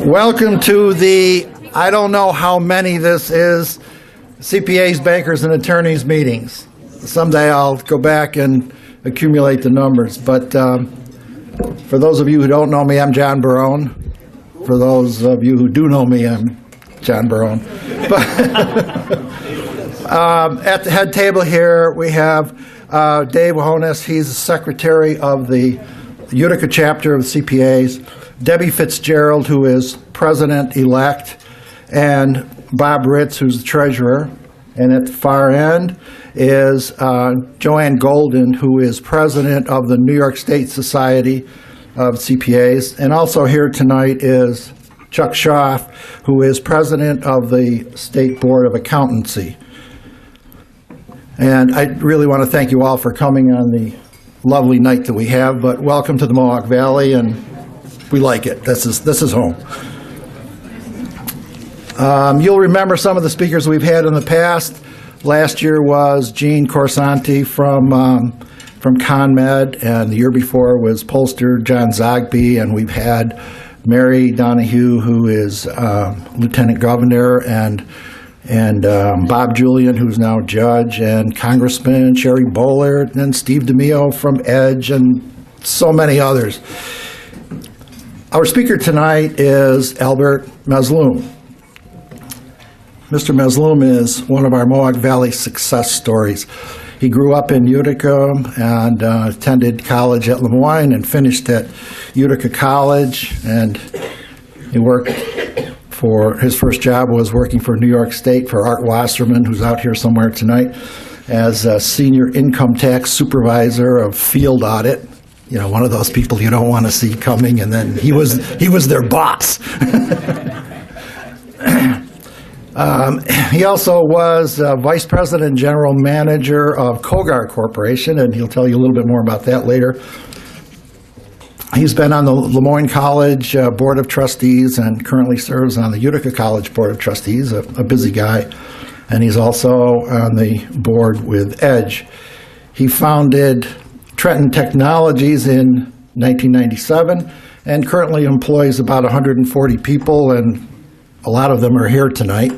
Welcome to the, I don't know how many this is, CPAs, bankers, and attorneys meetings. Someday I'll go back and accumulate the numbers. But for those of you who don't know me, I'm John Barone. For those of you who do know me, I'm John Barone. But at the head table here, we have Dave Wahonis. He's the secretary of the Utica chapter of the CPAs. Debbie Fitzgerald, who is president-elect, and Bob Ritz, who's the treasurer. And at the far end is Joanne Golden, who is president of the New York State Society of CPAs. And also here tonight is Chuck Schaaf, who is president of the State Board of Accountancy. And I really want to thank you all for coming on the lovely night that we have, but welcome to the Mohawk Valley, and we like it. This is home. You'll remember some of the speakers we've had in the past. Last year was Gene Corsanti from ConMed, and the year before was Polster John Zogby, and we've had Mary Donahue, who is Lieutenant Governor, and Bob Julian, who's now judge, and Congressman Sherry Bollert, and Steve DeMio from EDGE, and so many others. Our speaker tonight is Albert Mazloom. Mr. Mazloom is one of our Mohawk Valley success stories. He grew up in Utica and attended college at Lemoyne and finished at Utica College, and he worked for, his first job was working for New York State for Art Wasserman, who's out here somewhere tonight, as a senior income tax supervisor of field audit. You know, one of those people you don't want to see coming, and then he was their boss. He also was vice president and general manager of Cogar Corporation, and he'll tell you a little bit more about that later. He's been on the Lemoyne College Board of Trustees and currently serves on the Utica College Board of Trustees, a busy guy. And he's also on the board with EDGE. He founded Trenton Technologies in 1997 and currently employs about 140 people, and a lot of them are here tonight.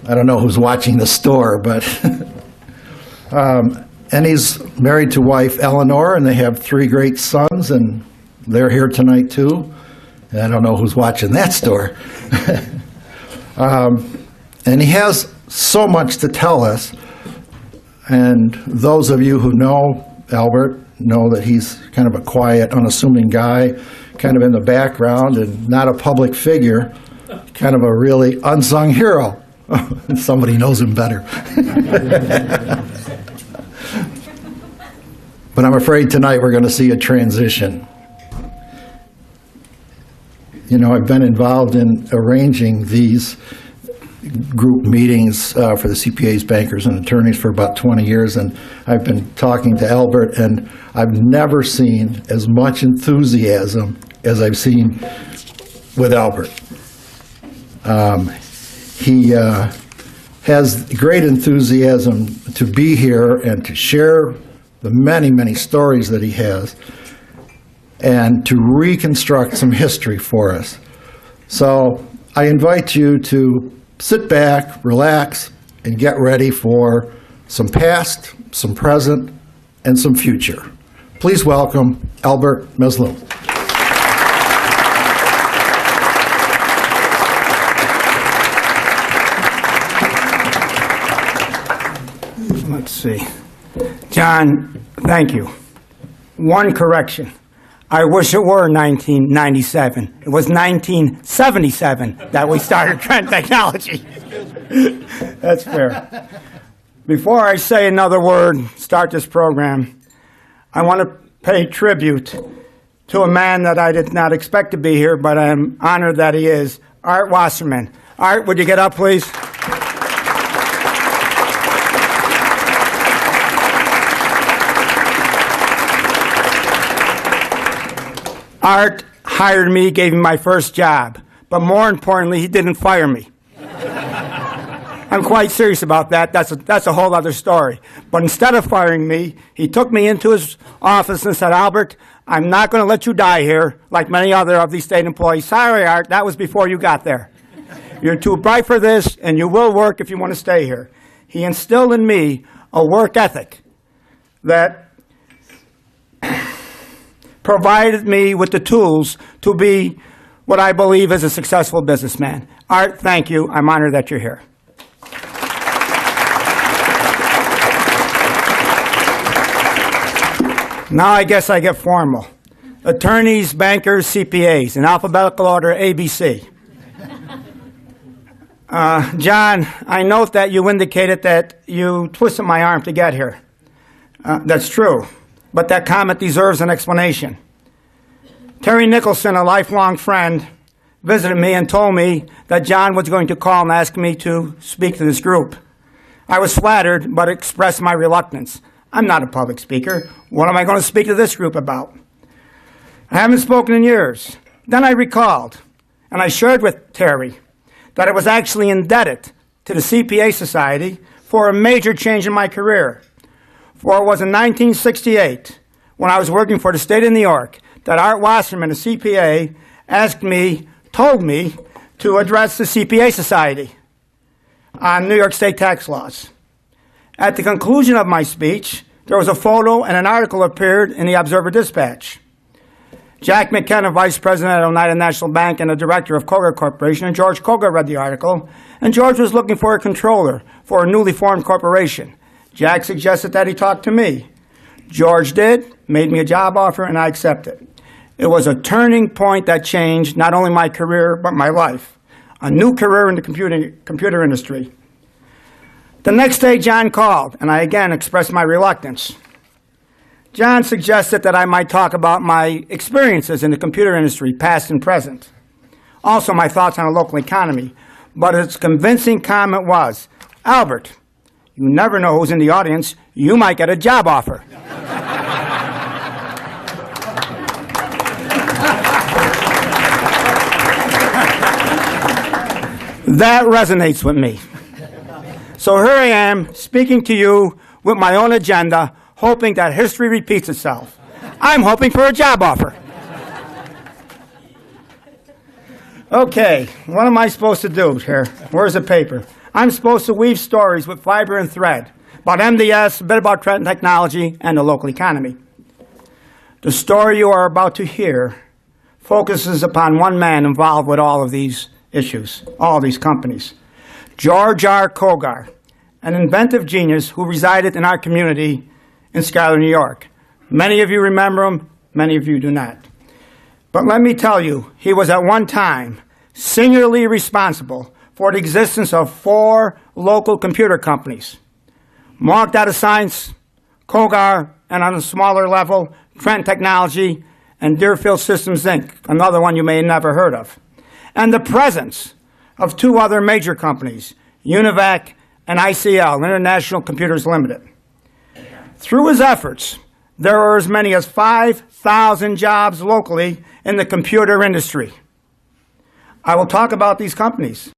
I don't know who's watching the store, but and he's married to wife Eleanor, and they have 3 great sons, and they're here tonight too. And I don't know who's watching that store. And he has so much to tell us, and those of you who know Albert know that he's kind of a quiet, unassuming guy, kind of in the background and not a public figure, kind of a really unsung hero. Somebody knows him better. But I'm afraid tonight we're going to see a transition. You know, I've been involved in arranging these group meetings for the CPAs, bankers, and attorneys for about 20 years, and I've been talking to Albert, and I've never seen as much enthusiasm as I've seen with Albert. He has great enthusiasm to be here and to share the many, many stories that he has and to reconstruct some history for us. So I invite you to sit back, relax, and get ready for some past, some present, and some future. Please welcome Albert Mazloom. Let's see. John, thank you. One correction. I wish it were 1997. It was 1977 that we started Trenton Technology. That's fair. Before I say another word, start this program, I want to pay tribute to a man that I did not expect to be here, but I'm honored that he is, Art Wasserman. Art, would you get up, please? Art hired me, gave me my first job, but more importantly, he didn't fire me. I'm quite serious about that. That's a whole other story. But instead of firing me, he took me into his office and said, Albert, I'm not going to let you die here like many other of these state employees. Sorry, Art, that was before you got there. You're too bright for this, and you will work if you want to stay here. He instilled in me a work ethic that provided me with the tools to be what I believe is a successful businessman. Art, thank you. I'm honored that you're here. Now I guess I get formal. Attorneys, bankers, CPAs, in alphabetical order, ABC. John, I note that you indicated that you twisted my arm to get here. That's true, but that comment deserves an explanation. Terry Nicholson, a lifelong friend, visited me and told me that John was going to call and ask me to speak to this group. I was flattered, but expressed my reluctance. I'm not a public speaker. What am I going to speak to this group about? I haven't spoken in years. Then I recalled, and I shared with Terry, that I was actually indebted to the CPA Society for a major change in my career. For it was in 1968, when I was working for the state of New York, that Art Wasserman, a CPA, told me to address the CPA Society on New York state tax laws. At the conclusion of my speech, there was a photo and an article appeared in the Observer-Dispatch. Jack McKenna, vice president at Oneida National Bank and a director of Cogar Corporation, and George Cogar read the article, and George was looking for a controller for a newly formed corporation. Jack suggested that he talk to me. George did, made me a job offer, and I accepted. It was a turning point that changed not only my career, but my life. A new career in the computer industry. The next day, John called, and I again expressed my reluctance. John suggested that I might talk about my experiences in the computer industry, past and present. Also, my thoughts on a local economy. But his convincing comment was, Albert, you never know who's in the audience. You might get a job offer. That resonates with me. So here I am, speaking to you with my own agenda, hoping that history repeats itself. I'm hoping for a job offer. Okay, what am I supposed to do here? Where's the paper? I'm supposed to weave stories with fiber and thread about MDS, a bit about Trenton Technology, and the local economy. The story you are about to hear focuses upon one man involved with all of these issues, all of these companies. George R. Cogar, an inventive genius who resided in our community in Schuyler, New York. Many of you remember him, many of you do not. But let me tell you, he was at one time singularly responsible for the existence of 4 local computer companies. Mark Data Science, Cogar, and on a smaller level, Trenton Technology, and Deerfield Systems, Inc., another one you may have never heard of. And the presence of 2 other major companies, UNIVAC and ICL, International Computers Limited. Through his efforts, there are as many as 5,000 jobs locally in the computer industry. I will talk about these companies.